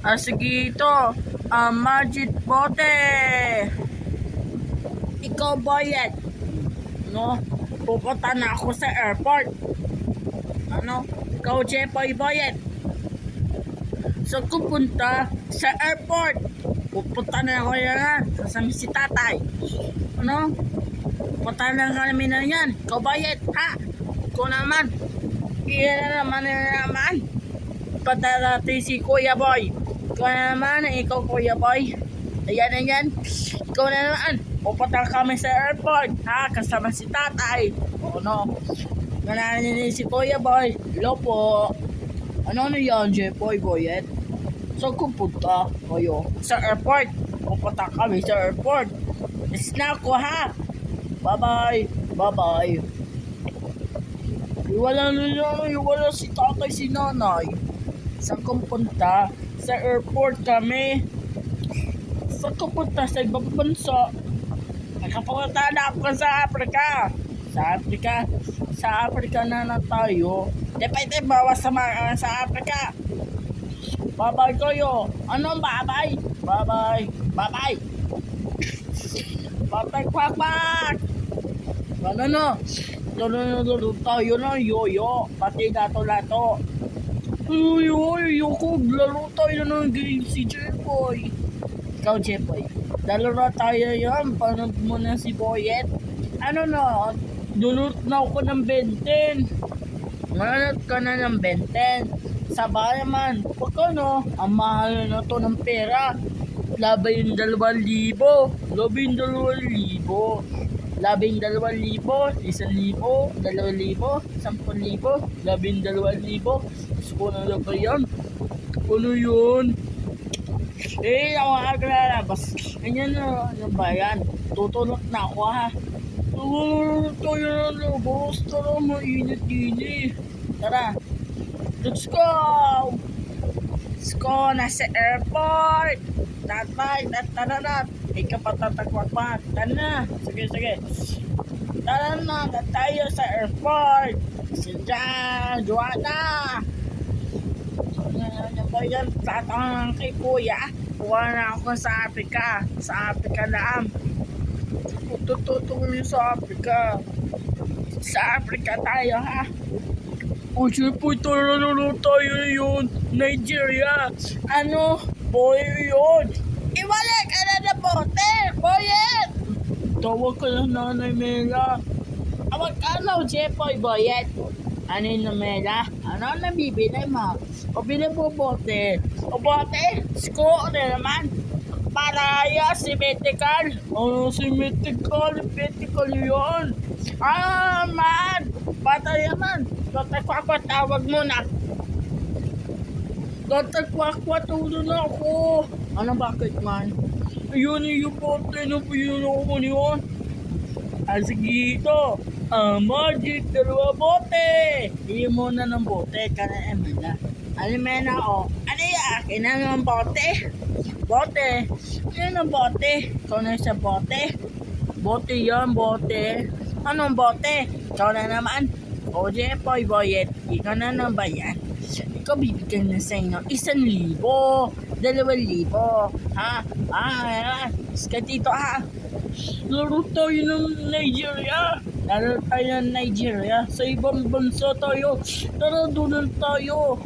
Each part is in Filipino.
Sige ito. Majid Bote. Ikaw, Boyet. No? Pupunta na ako sa airport. Ano? Ikaw, Jepoy Boyet. So, pupunta sa airport. Pupunta na ako yan. Kasama si tatay. Ano? Pupunta na kami na yan. Ikaw, Boyet. Ha? Ikaw naman. Iyan naman. Punta natin si Kuya Boy. Ikaw na naman. Ikaw, Kuya Boy. Ayan. Ikaw na naman. Pupunta kami sa airport. Ha? Kasama si tatay. Ano? Nananin si Kuya Boy. Hello po. Ano yan, Jepoy Boyet? So, pupunta kayo sa airport. Pupunta kami sa airport. Snack ko, ha? Bye-bye. Bye-bye. Iwala si tatay, si nanay. Saan pupunta? Sa airport kami. Saan pupunta? Sa ibang bansa. Nakapunta na ako sa Africa. Sa Africa na tayo. Depende bawas sa Africa. Bye-bye kayo. Anong bye-bye? Bye-bye. Bye-bye. Bye-bye, kwak-kwak. Ano? Lalo tayo na yoyo. Pati lato-lato. Ko. Lalo tayo ng game si Jepoy. Ikaw, Jepoy. Lalo na tayo yan. Panood mo na si Boyet. Ano na? Dulot na ako ng benten. Mananot ka na ng benten. Sabay naman. Pagka no, ang mahal na to ng pera. Labay yung 2,000. 12,000. 1,000. 1,000. 2,000. 10,000. 12,000. Gusto ko na ba yan? Ano yun? Ako aglalabas. Ganyan na. Ano ba yan? Tutulot na ako, ha? Tayo na labas. Tara, mainit-init. Tara. Let's go! Let's go! Nasa airport! Tatay! Tara! Ikaw pa tatagwagwag. Tara na! Sige. Tara na! Tayo sa airport! Sinja! Joanna! Ano ba yan? Tatangan kay kuya. Kuha na ako sa Africa. Sa Africa lang. Tututulong sa Africa. Sa Africa tayo, ha? O siyempre tayo yun. Nigeria. Ano? Boy yun. Iwala ka na na bote. Boyet. Tawag ka na Nanay Mela. Tawag ka na Jepoy Boyet. Ano yung Mela? Ano nabibili mo? O bili po bote. O bote? Sko na naman. Paraya, symmetrical. Ano symmetrical? Symmetrical yun. Man. Batay naman. Dr. Kwakwa, tawag mo na. Dr. Kwakwa, tulo na ako. Ano bakit man? Ayun yung bote na pinunok mo niyon. Sige ito. Magic, 2 bote. Hindi mo na ng bote. Kana emana. Alimena o. Ano yung akin na ng bote? Bote. Ano ng bote? Ikaw na sa bote? Bote yan, bote. Anong bote? Ikaw na naman. O Jepoy Boyet, ikaw na ba yan? Ikaw bibigyan na sa inyo 1,000, 2,000. Ha? Skatito ha? Laro tayo ng Nigeria. Sa ibang bansa tayo. Tara, doon tayo.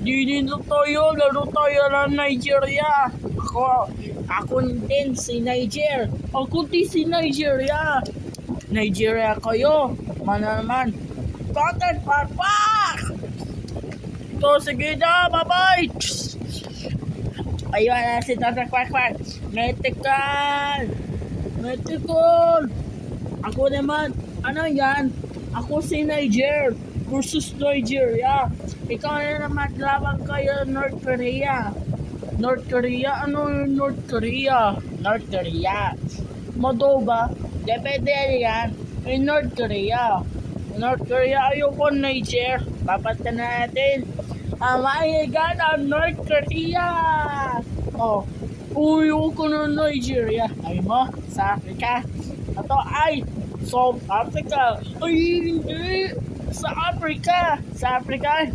Dito tayo. Laro tayo ng Nigeria. Ako din si Niger. Ako din si Nigeria. Nigeria kayo. Mana naman. Content Park! Ito, sige na. Bye-bye! Ayun na si Content Park. Medical! Ako naman. Ano yan? Ako si Niger versus Nigeria. Ikaw na naman. Laban kayo North Korea. North Korea? Ano yung North Korea? North Korea. Moldova. Depende yan. In North Korea. Ayoko Niger. Papata natin. Maigan ang North Korea. Ayoko na Nigeria. Ay mo, sa Africa. Ito ay South Africa. Ay, hindi. Sa Africa.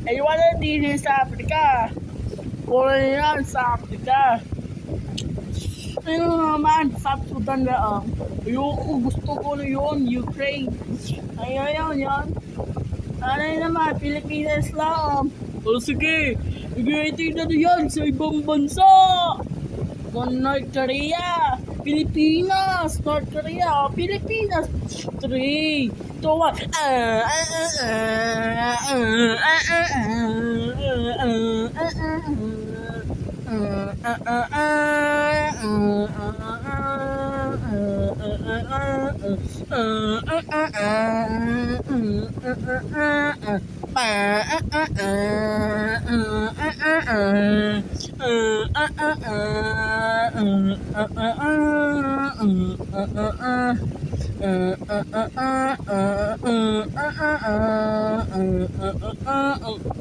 Ay wala din sa Africa. Korea sa Africa. Ayun naman, South Sudan lang. Ayoko, gusto ko na yun, Ukraine. Ayun, yun. Ano naman, Pilipinas lang. O sige, i-rating na yan sa ibang bansa. Kung North Korea, Pilipinas, North Korea, Pilipinas. 3, 2,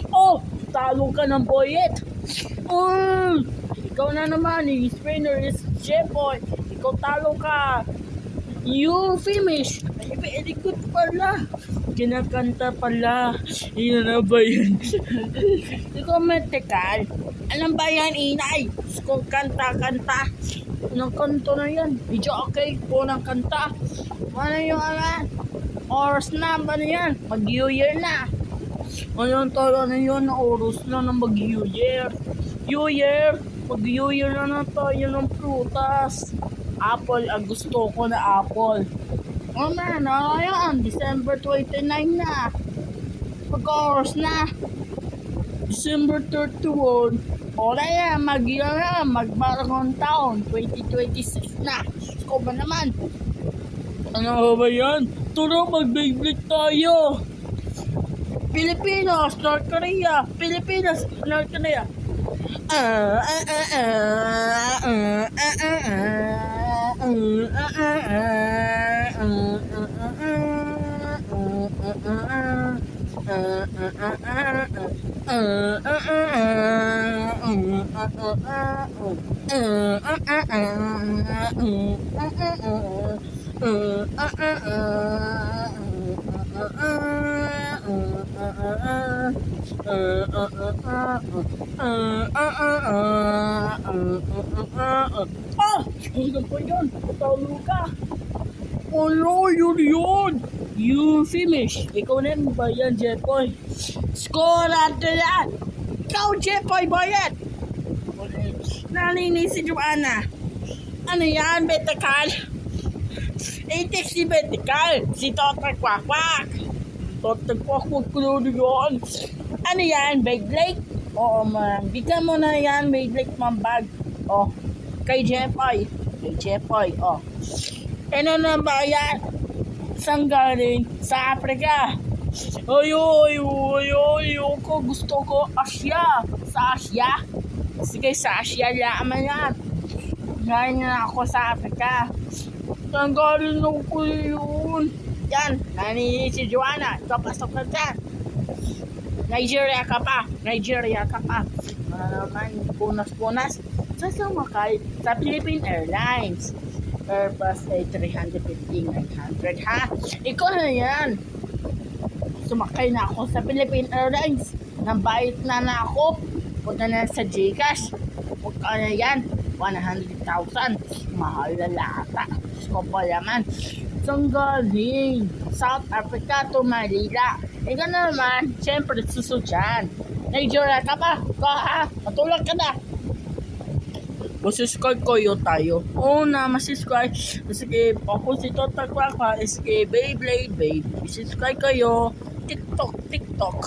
Oh, talo ka ng boyet. Ikaw na naman, Spinner is Jepoy. Ikaw talo ka. You finish. Ay, very good pala. Kinakanta pala. Iyan na ba yan? Ikaw metekal. Alam ba yan, inay? Kung kanta-kanta. Anong kanto na yan? Video okay po ng kanta. Ano yung oras na ba na yan? Mag-New Year na. Anong tala na yun? Oras na ng mag-New Year. New Year. Mag-New Year na tayo ng prutas. Apple, gusto ko na apple. Oh man, yan, December 29 na. Pag-oras na. December 31. O na yan, magbagong taon. 2026 na. Gusto ba naman? Ano ba yan? Turo, mag-big-big tayo. Pilipinas, North Korea. Pilipinas, North Korea. Ano po yun? Talo ka. Ano yun? You finish. Ikaw na ba yan, Jepoy? Score natin yan. Ikaw, Jepoy, bayad. Nalinis si Joanna. Ano yan, Betekal? Itik si Betekal. Si Total Kwakwak. Total Kwakwak ko yun. Ano yan, Beyblade? Oo, man. Bigyan mo na yan, Beyblade, mambag. Oh, kay Jepoy. Oh. Ano na ba yan? Saan galing? Sa Africa. Ko gusto ko Asia. Sa Asia? Sige, sa Asia laman yan. Galing na ako sa Africa. Saan galing ko yun? Yan, naninig si Joanna. Ikaw pasok ka dyan. Nigeria ka pa. Ano naman, bonus. Saan sumakay? Sa Philippine Airlines. Airbus A350-900 ha? Ikaw na yan. Sumakay na ako sa Philippine Airlines. Nambayad na ako. Punta na sa Gcash. Punta na yan. 100,000. Mahal na lata. Gusto pa naman. Saan galing? South Africa to Manila. Ikaw na naman. Siyempre susudyan. Nigeria ka pa? Matulog ka na. Masubscribe kayo tayo. Oo na, masubscribe. Sige, ako si Total Kwakwa. Sige, Beyblade, babe. Subscribe kayo. TikTok.